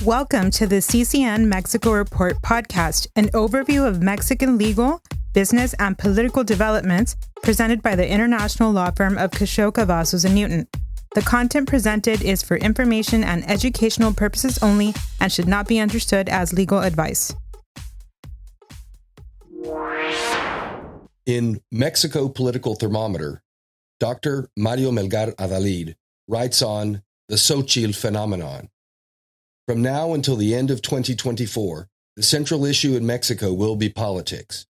Welcome to the CCN Mexico Report podcast, an overview of Mexican legal, business, and political developments presented by the international law firm of Cascio, Cavazos & Newton. The content presented is for information and educational purposes only and should not be understood as legal advice. In Mexico Political Thermometer, Dr. Mario Melgar Adalid writes on the Xochitl phenomenon. From now until the end of 2024, the central issue in Mexico will be politics.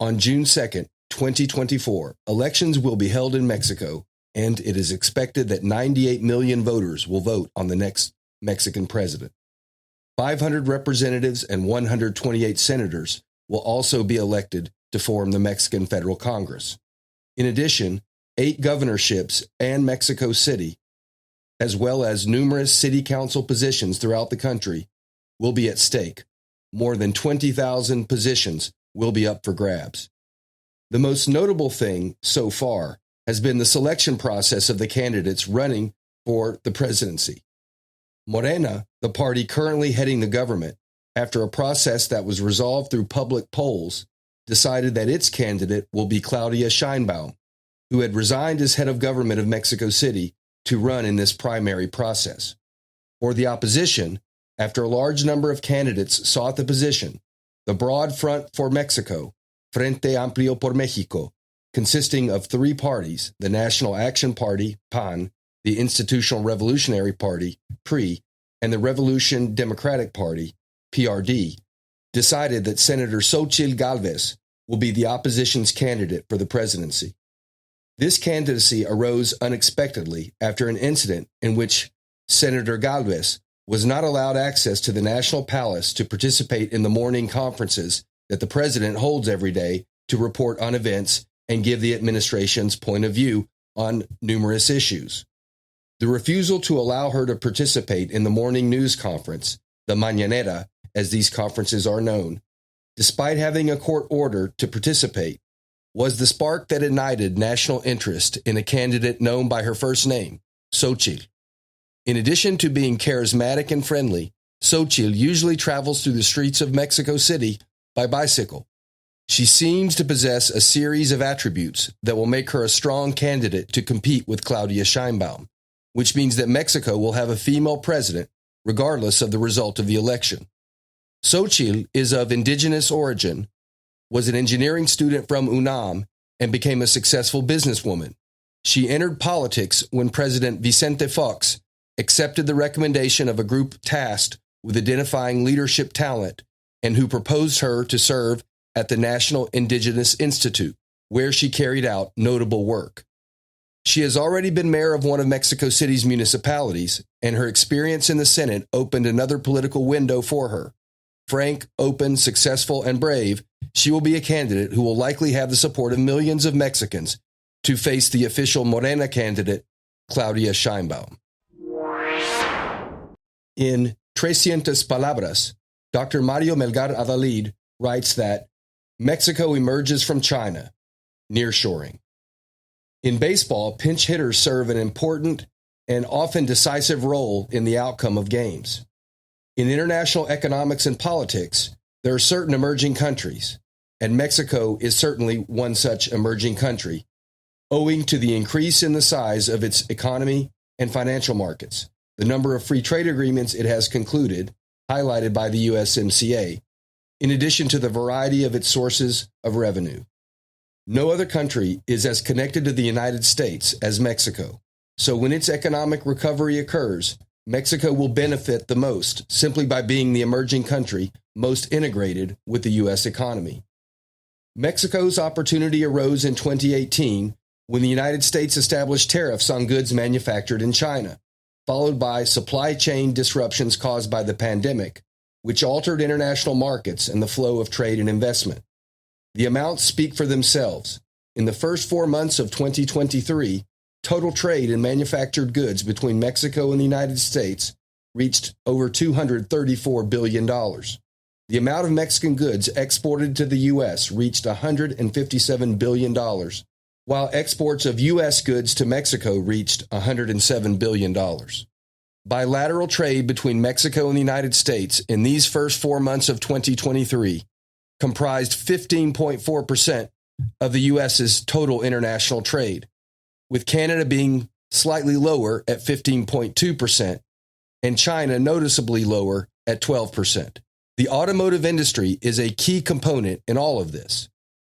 On June 2nd, 2024, elections will be held in Mexico, and it is expected that 98 million voters will vote on the next Mexican president. 500 representatives and 128 senators will also be elected to form the Mexican Federal Congress. In addition, 8 governorships and Mexico City, as well as numerous city council positions throughout the country, will be at stake. More than 20,000 positions will be up for grabs. The most notable thing so far has been the selection process of the candidates running for the presidency. Morena, the party currently heading the government, after a process that was resolved through public polls, decided that its candidate will be Claudia Sheinbaum, who had resigned as head of government of Mexico City to run in this primary process. For the opposition, after a large number of candidates sought the position, the Broad Front for Mexico, Frente Amplio por México, consisting of 3 parties, the National Action Party, PAN, the Institutional Revolutionary Party, PRI, and the Revolution Democratic Party, PRD, decided that Senator Xochitl Gálvez will be the opposition's candidate for the presidency. This candidacy arose unexpectedly after an incident in which Senator Gálvez was not allowed access to the National Palace to participate in the morning conferences that the president holds every day to report on events and give the administration's point of view on numerous issues. The refusal to allow her to participate in the morning news conference, the Mañanera, as these conferences are known, despite having a court order to participate, was the spark that ignited national interest in a candidate known by her first name, Xochitl. In addition to being charismatic and friendly, Xochitl usually travels through the streets of Mexico City by bicycle. She seems to possess a series of attributes that will make her a strong candidate to compete with Claudia Sheinbaum, which means that Mexico will have a female president regardless of the result of the election. Xochitl is of indigenous origin, was an engineering student from UNAM, and became a successful businesswoman. She entered politics when President Vicente Fox accepted the recommendation of a group tasked with identifying leadership talent and who proposed her to serve at the National Indigenous Institute, where she carried out notable work. She has already been mayor of one of Mexico City's municipalities, and her experience in the Senate opened another political window for her. Frank, open, successful, and brave, she will be a candidate who will likely have the support of millions of Mexicans to face the official Morena candidate, Claudia Sheinbaum. In Palabras, Dr. Mario Melgar Adalid writes that Mexico emerges from China, Nearshoring. In baseball, pinch hitters serve an important and often decisive role in the outcome of games. In international economics and politics, there are certain emerging countries, and Mexico is certainly one such emerging country, owing to the increase in the size of its economy and financial markets, the number of free trade agreements it has concluded, highlighted by the USMCA, in addition to the variety of its sources of revenue. No other country is as connected to the United States as Mexico, so when its economic recovery occurs, Mexico will benefit the most simply by being the emerging country most integrated with the U.S. economy. Mexico's opportunity arose in 2018 when the United States established tariffs on goods manufactured in China, followed by supply chain disruptions caused by the pandemic, which altered international markets and the flow of trade and investment. The amounts speak for themselves. In the first 4 months of 2023, total trade in manufactured goods between Mexico and the United States reached over $234 billion. The amount of Mexican goods exported to the U.S. reached $157 billion, while exports of U.S. goods to Mexico reached $107 billion. Bilateral trade between Mexico and the United States in these first 4 months of 2023 comprised 15.4% of the U.S.'s total international trade, with Canada being slightly lower at 15.2% and China noticeably lower at 12%. The automotive industry is a key component in all of this.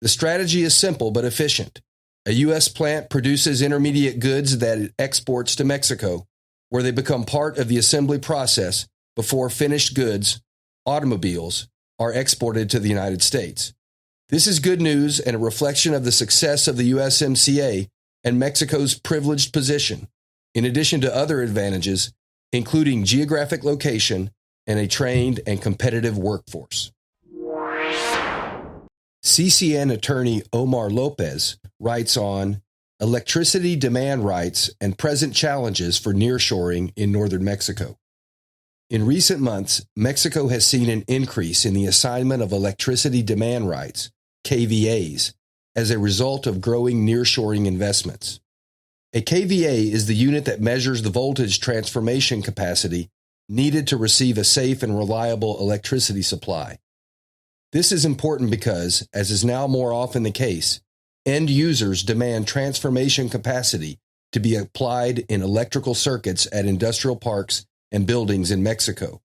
The strategy is simple but efficient. A U.S. plant produces intermediate goods that it exports to Mexico, where they become part of the assembly process before finished goods, automobiles, are exported to the United States. This is good news and a reflection of the success of the USMCA and Mexico's privileged position, in addition to other advantages, including geographic location and a trained and competitive workforce. CCN attorney Omar Lopez writes on electricity demand rights and present challenges for nearshoring in northern Mexico. In recent months, Mexico has seen an increase in the assignment of electricity demand rights, KVAs, as a result of growing nearshoring investments. A KVA is the unit that measures the voltage transformation capacity needed to receive a safe and reliable electricity supply. This is important because, as is now more often the case, end users demand transformation capacity to be applied in electrical circuits at industrial parks and buildings in Mexico.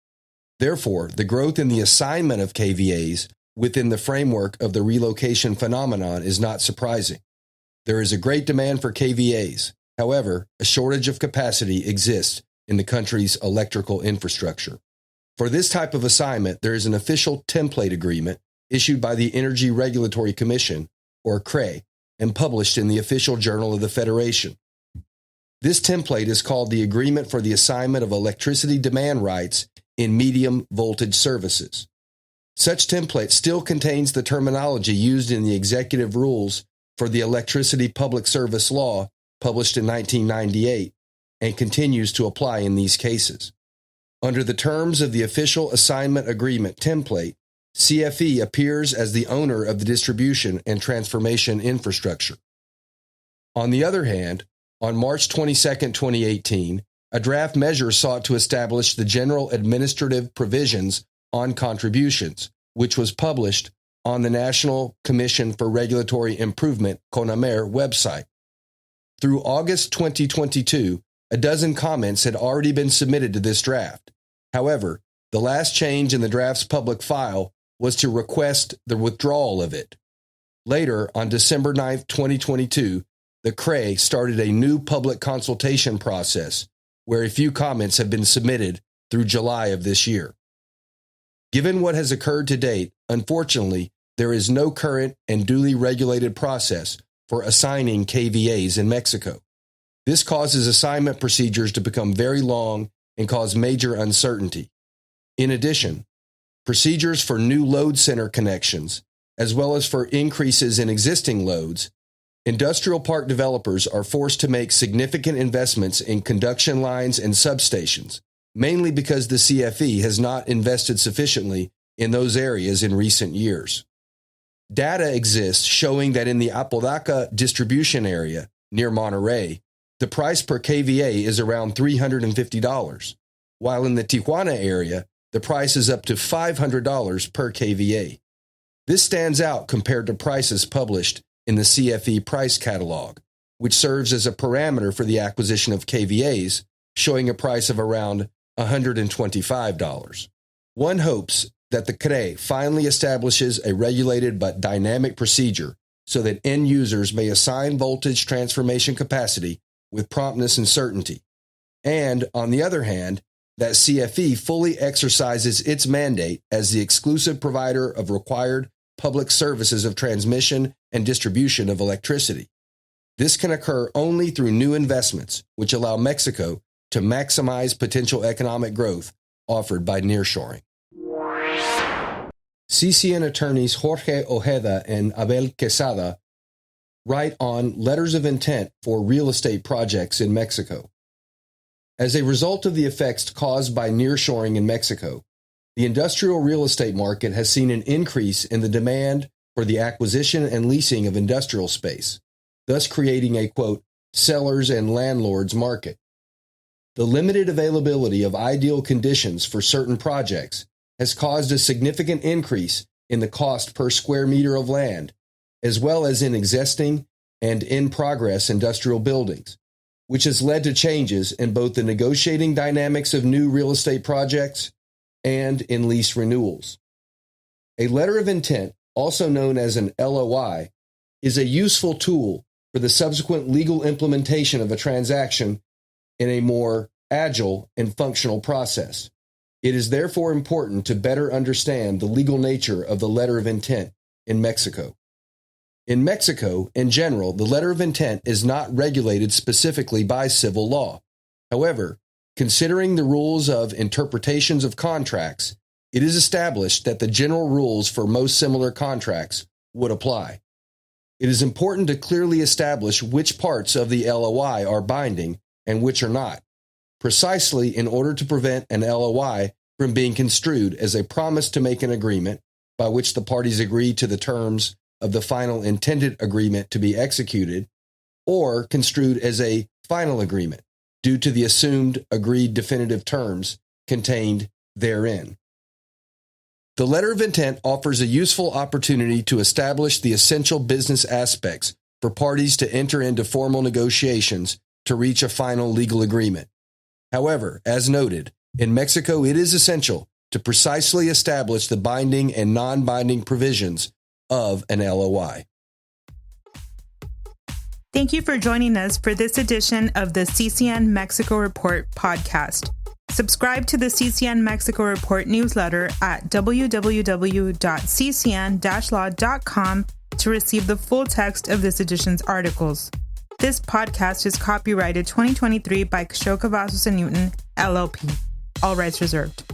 Therefore, the growth in the assignment of KVAs within the framework of the relocation phenomenon is not surprising. There is a great demand for KVAs. However, a shortage of capacity exists in the country's electrical infrastructure. For this type of assignment, there is an official template agreement issued by the Energy Regulatory Commission, or CRE, and published in the Official Journal of the Federation. This template is called the Agreement for the Assignment of Electricity Demand Rights in Medium Voltage Services. Such template still contains the terminology used in the Executive Rules for the Electricity Public Service Law, published in 1998, and continues to apply in these cases. Under the terms of the Official Assignment Agreement template, CFE appears as the owner of the distribution and transformation infrastructure. On the other hand, on March 22, 2018, a draft measure sought to establish the general administrative provisions on contributions, which was published on the National Commission for Regulatory Improvement, CONAMER, website. Through August 2022, a dozen comments had already been submitted to this draft. However, the last change in the draft's public file was to request the withdrawal of it. Later, on December 9, 2022, the CRE started a new public consultation process where a few comments have been submitted through July of this year. Given what has occurred to date, unfortunately, there is no current and duly regulated process for assigning KVAs in Mexico. This causes assignment procedures to become very long and cause major uncertainty. In addition, procedures for new load center connections, as well as for increases in existing loads, industrial park developers are forced to make significant investments in conduction lines and substations, mainly because the CFE has not invested sufficiently in those areas in recent years. Data exists showing that in the Apodaca distribution area near Monterrey, the price per KVA is around $350, while in the Tijuana area, the price is up to $500 per KVA. This stands out compared to prices published in the CFE price catalog, which serves as a parameter for the acquisition of KVAs, showing a price of around $125. One hopes that the CRE finally establishes a regulated but dynamic procedure so that end users may assign voltage transformation capacity with promptness and certainty, and, on the other hand, that CFE fully exercises its mandate as the exclusive provider of required public services of transmission and distribution of electricity. This can occur only through new investments, which allow Mexico to maximize potential economic growth offered by nearshoring. CCN attorneys Jorge Ojeda and Abel Quesada write on letters of intent for real estate projects in Mexico. As a result of the effects caused by nearshoring in Mexico, the industrial real estate market has seen an increase in the demand for the acquisition and leasing of industrial space, thus creating a, quote, sellers and landlords market. The limited availability of ideal conditions for certain projects has caused a significant increase in the cost per square meter of land, as well as in existing and in-progress industrial buildings, which has led to changes in both the negotiating dynamics of new real estate projects and in lease renewals. A letter of intent, also known as an LOI, is a useful tool for the subsequent legal implementation of a transaction in a more agile and functional process. It is therefore important to better understand the legal nature of the letter of intent in Mexico. In Mexico, in general, the letter of intent is not regulated specifically by civil law. However, considering the rules of interpretations of contracts, it is established that the general rules for most similar contracts would apply. It is important to clearly establish which parts of the LOI are binding and which are not, precisely in order to prevent an LOI from being construed as a promise to make an agreement by which the parties agree to the terms of the final intended agreement to be executed, or construed as a final agreement due to the assumed agreed definitive terms contained therein. The letter of intent offers a useful opportunity to establish the essential business aspects for parties to enter into formal negotiations to reach a final legal agreement. However, as noted, in Mexico it is essential to precisely establish the binding and non-binding provisions of an LOI. Thank you for joining us for this edition of the CCN Mexico Report podcast. Subscribe to the CCN Mexico Report newsletter at www.ccn-law.com to receive the full text of this edition's articles. This podcast is copyrighted 2023 by Xochitl and Newton, LLP. All rights reserved.